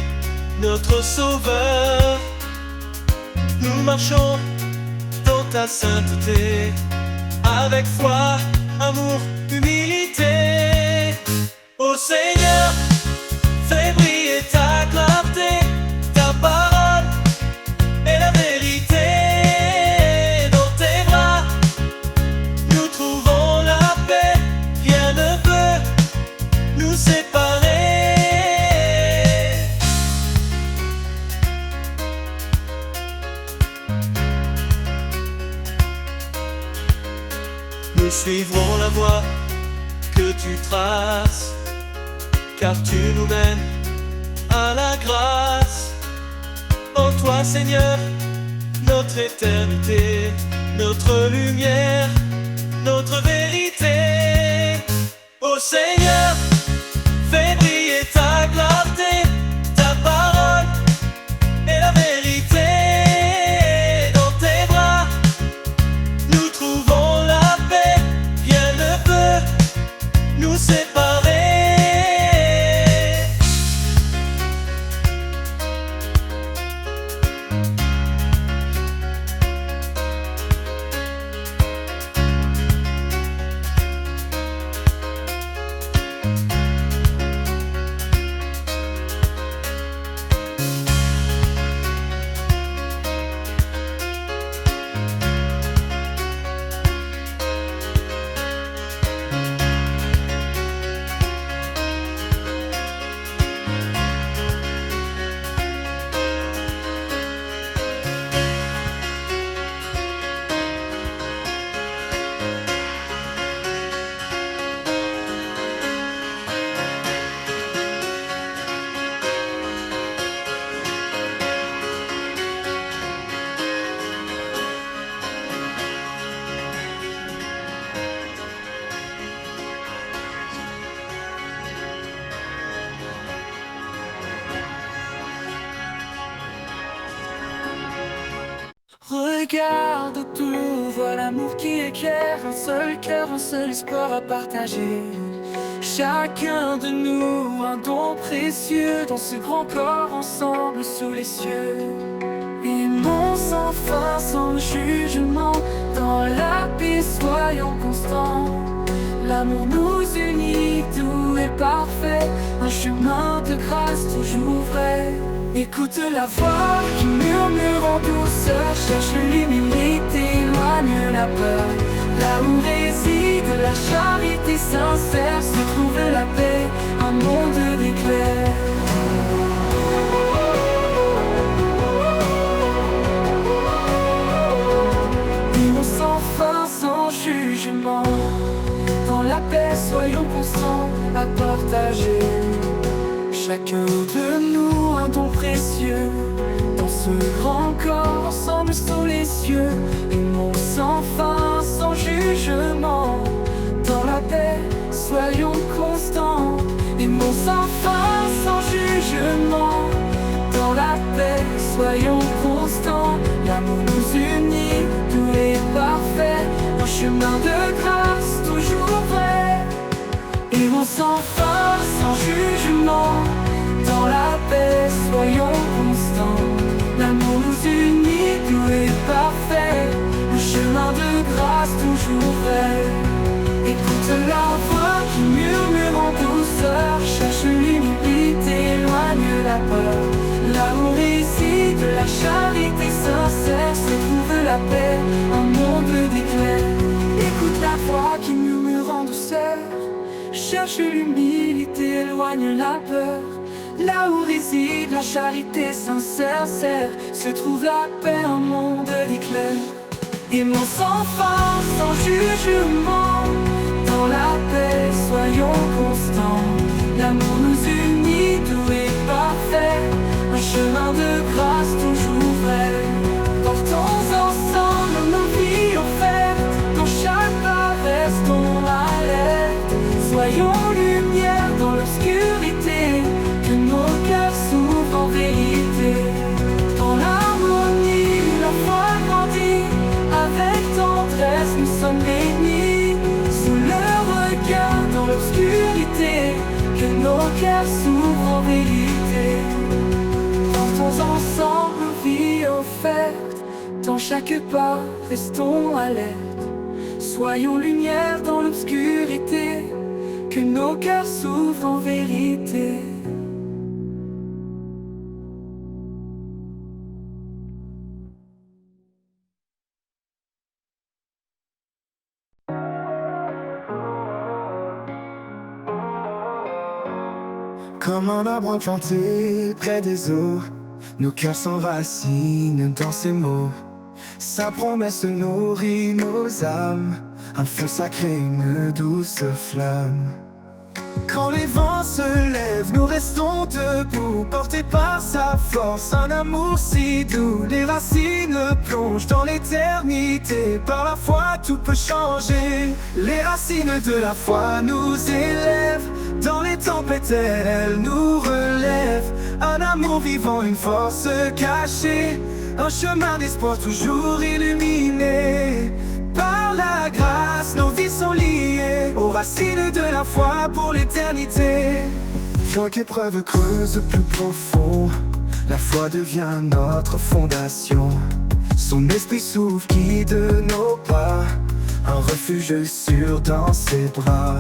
notre Sauveur. Nous marchons dans ta sainteté, avec foi, amour, humilité. Ô Seigneur, fais briller ta clarté, ta parole est la vérité. Dans tes bras, nous trouvons la paix, rien ne peut nous séparer. Nous suivrons la voie que tu traces, car tu nous mènes à la grâce. En toi, Seigneur, notre éternité, notre lumière, notre vérité. Ô Seigneur, fais briller ta clarté, ta parole est la vérité. Dans tes bras, nous trouvons la paix, rien ne peut nous séparer. Regarde autour, vois l'amour qui éclaire, un seul cœur, un seul espoir à partager. Chacun de nous, un don précieux, dans ce grand corps ensemble sous les cieux. Aimons sans fin, sans jugement, dans la paix soyons constants. L'amour nous unit, tout est parfait, un chemin de grâce toujours vrai. Écoute la voix qui murmure en douceur, cherche l'humilité, éloigne la peur. Là où réside la charité sincère, se trouve la paix, un monde d'éclair. Aimons sans fin, sans jugement, dans la paix soyons constants à partager. Chacun de nous un don précieux, dans ce grand corps ensemble sous les cieux. Aimons sans fin, sans jugement, dans la paix soyons constants. Aimons sans fin, sans jugement, dans la paix soyons constants. L'amour nous unit, tout est parfait, un chemin de grâce toujours vrai. Aimons sans fin, sans jugement. Dans la paix, soyons constants. L'amour nous unit, doux et parfait. Le chemin de grâce toujours vrai. Écoute la voix qui murmure en douceur. Cherche l'humilité, éloigne la peur. Là où réside la charité sincère, se trouve la paix, un monde d'éclair. Écoute la voix qui murmure en douceur. Cherche l'humilité, éloigne la peur. Là où réside la charité sincère, se trouve la paix, un monde d'éclair. Aimons sans fin, sans jugement. Dans la paix, soyons constants. L'amour nous unit, doux et parfait. Un chemin de grâce toujours vrai. Portons ensemble nos vies offertes. Dans chaque pas, restons alerte. Soyons lumière dans l'obscurité. Que nos cœurs s'ouvrent en vérité. Dans l'harmonie, la foi grandit. Avec tendresse, nous sommes bénis. Sous le regard, dans l'obscurité. Que nos cœurs s'ouvrent en vérité. Portons ensemble nos vies offertes. Dans chaque pas, restons alertes. Soyons lumière dans l'obscurité. Que nos cœurs s'ouvrent en vérité. Comme un arbre planté près des eaux, nos cœurs s'enracinent dans ces mots. Sa promesse nourrit nos âmes, un feu sacré, une douce flamme. Quand les vents se lèvent, nous restons debout, portés par sa force, un amour si doux. Les racines plongent dans l'éternité, par la foi tout peut changer. Les racines de la foi nous élèvent, dans les tempêtes elles nous relèvent. Un amour vivant, une force cachée, un chemin d'espoir toujours illuminé. Par la grâce, nos vies sont liées aux racines de la foi pour l'éternité. Chaque épreuve creuse plus profond, la foi devient notre fondation. Son esprit souffle, guide nos pas, un refuge sûr dans ses bras.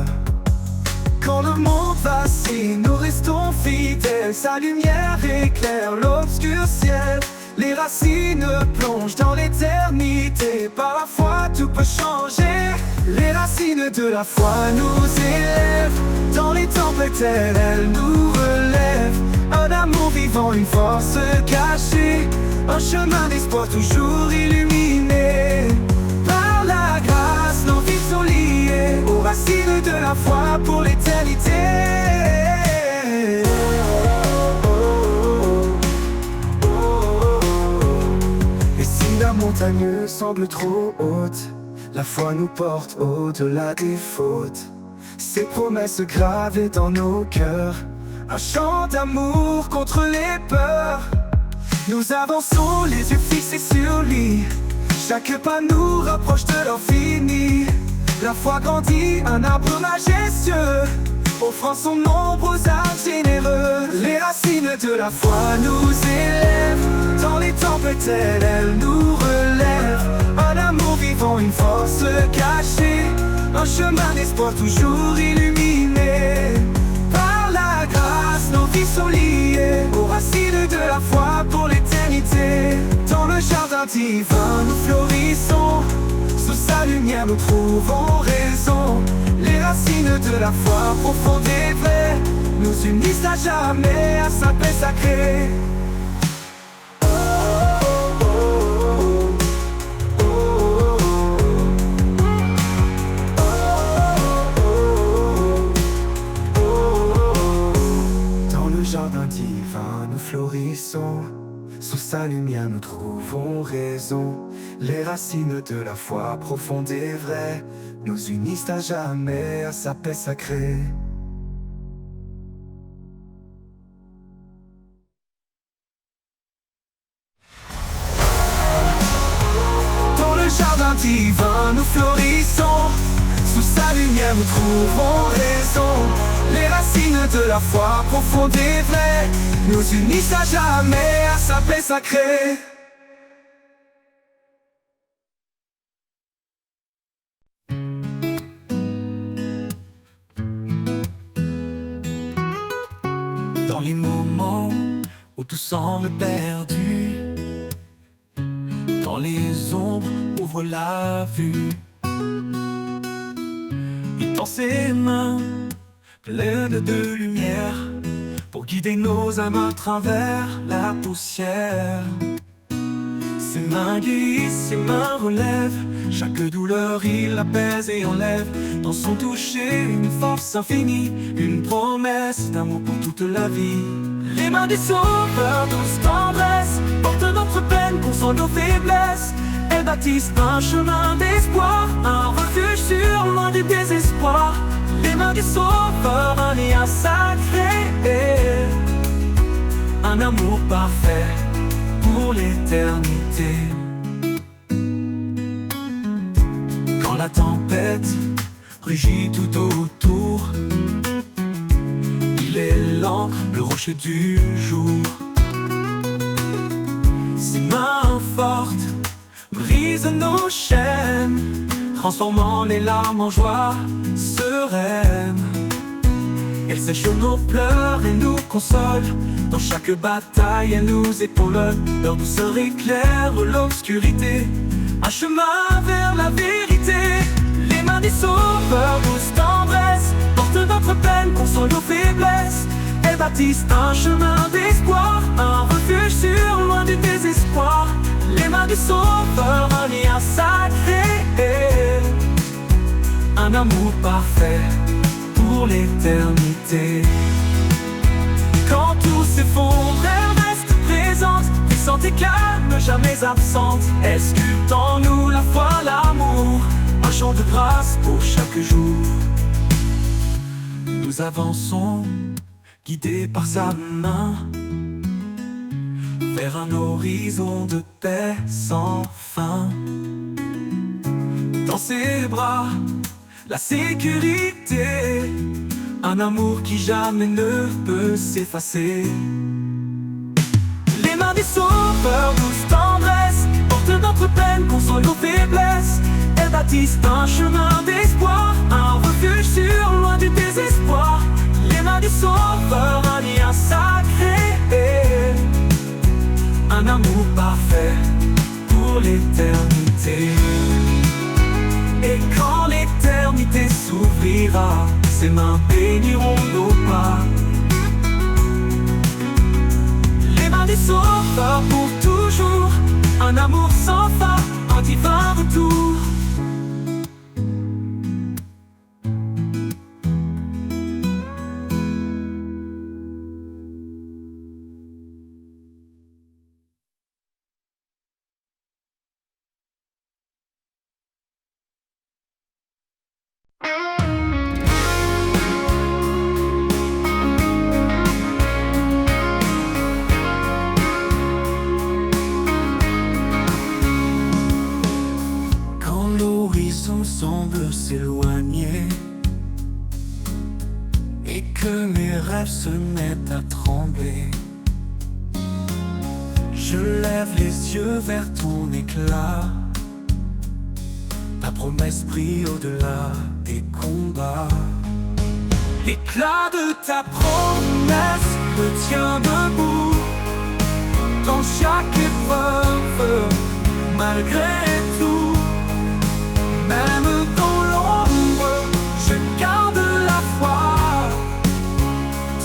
Quand le monde vacille, nous restons fidèles. Sa lumière éclaire l'obscur ciel. Les racines plongent dans l'éternité. Par la foi tout peut changer. Les racines de la foi nous élèvent. Dans les tempêtes elles nous relèvent. Un amour vivant, une force cachée, un chemin d'espoir toujours illuminé. Par la grâce, nos vies sont liées aux racines de la foi pour l'éternité. Et si la montagne semble trop haute, la foi nous porte au-delà des fautes. Ses promesses gravées dans nos cœurs, un chant d'amour contre les peurs. Nous avançons les yeux fixés sur lui. Chaque pas nous rapproche de l'infini. La foi grandit, un arbre majestueux, offrant son ombre aux âmes généreux. Les racines de la foi nous élèvent. Dans les tempêtes elles nous relèvent. Un amour vivant, une force cachée, un chemin d'espoir toujours illuminé. Par la grâce, nos vies sont liées aux racines de la foi pour l'éternité. Dans le jardin divin, nous florissons. Sous sa lumière, nous trouvons raison. Les racines de la foi profonde et vraie nous unissent à jamais à sa paix sacrée. Jardin divin, nous florissons. Sous sa lumière, nous trouvons raison. Les racines de la foi profonde et vraie nous unissent à jamais à sa paix sacrée. Dans le jardin divin, nous florissons. Sous sa lumière, nous trouvons raison. Les racines de la foi profonde et vraie nous unissent à jamais à sa paix sacrée. Dans les moments où tout semble perdu, dans les ombres ouvre la vue, il tend ses mains pleines de lumière pour guider nos âmes à travers la poussière. Ses mains guérissent, ses mains relèvent chaque douleur, il apaise et enlève. Dans son toucher une force infinie, une promesse d'amour pour toute la vie. Les mains du Sauveur, douce tendresse, portent notre peine, consolent nos faiblesses. Elles bâtissent un chemin d'espoir, un refuge sûr, loin du désespoir. Les mains du Sauveur, un lien sacré, un amour parfait pour l'éternité. Quand la tempête rugit tout autour, il est l'encre, le rocher du jour. Ses mains fortes brisent nos chaînes, transformant les larmes en joie sereine. Elle sèche nos pleurs et nous console. Dans chaque bataille, elle nous épaule. Leur douceur éclaire l'obscurité, un chemin vers la vérité. Les mains du Sauveur, douce tendresse, portent notre peine, consolent nos faiblesses. Elles bâtissent un chemin d'espoir, un refuge sûr, loin du désespoir. Les mains du Sauveur, un lien sacré, un amour parfait pour l'éternité. Quand tout s'effondre, elle reste présente, puissante et calme, jamais absente. Elle sculpte en nous la foi, l'amour, un chant de grâce pour chaque jour. Nous avançons, guidés par sa main, vers un horizon de paix sans fin. Dans ses bras, la sécurité, un amour qui jamais ne peut s'effacer. Les mains du Sauveur, douce tendresse, portent notre peine, consolent nos faiblesses. Elles bâtissent un chemin d'espoir, un refuge sûr, loin du désespoir. Les mains du Sauveur, un lien sacré, un amour parfait pour l'éternité. Et quand l'éternité s'ouvrira, ses mains béniront nos pas. Les mains du Sauveur pour toujours, un amour sans fin, un divin retour. Semble s'éloigner et que mes rêves se mettent à trembler, je lève les yeux vers ton éclat. Ta promesse brille au-delà des combats. L'éclat de ta promesse me tient debout dans chaque épreuve, malgré tout. Même dans l'ombre, je garde la foi.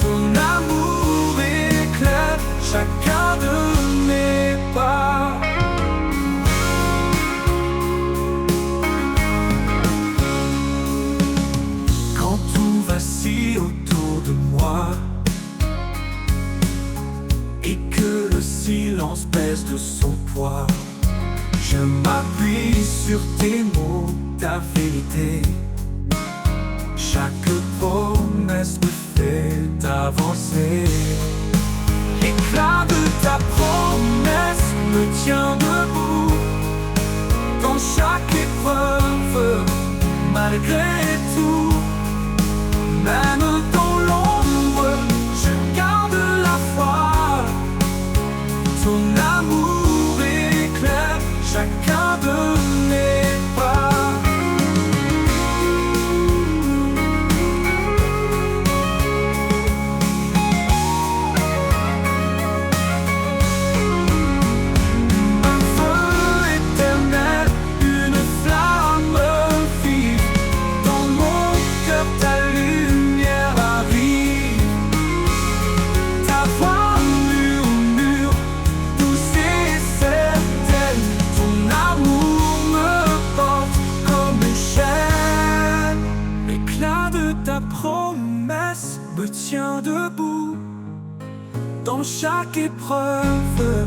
Ton amour éclaire chacun de mes pas. Quand tout vacille autour de moi et que le silence pèse de son poids, je m'appuie sur tes mots, ta vérité. Chaque promesse me fait avancer. L'éclat de ta promesse me tient debout dans chaque épreuve, malgré tout. Même dans promesse me tient debout dans chaque épreuve,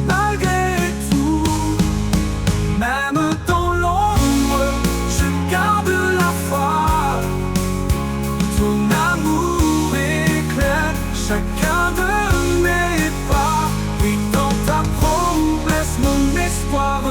malgré tout. Même dans l'ombre, je garde la foi. Ton amour éclaire chacun de mes pas. Oui, dans ta promesse, mon espoir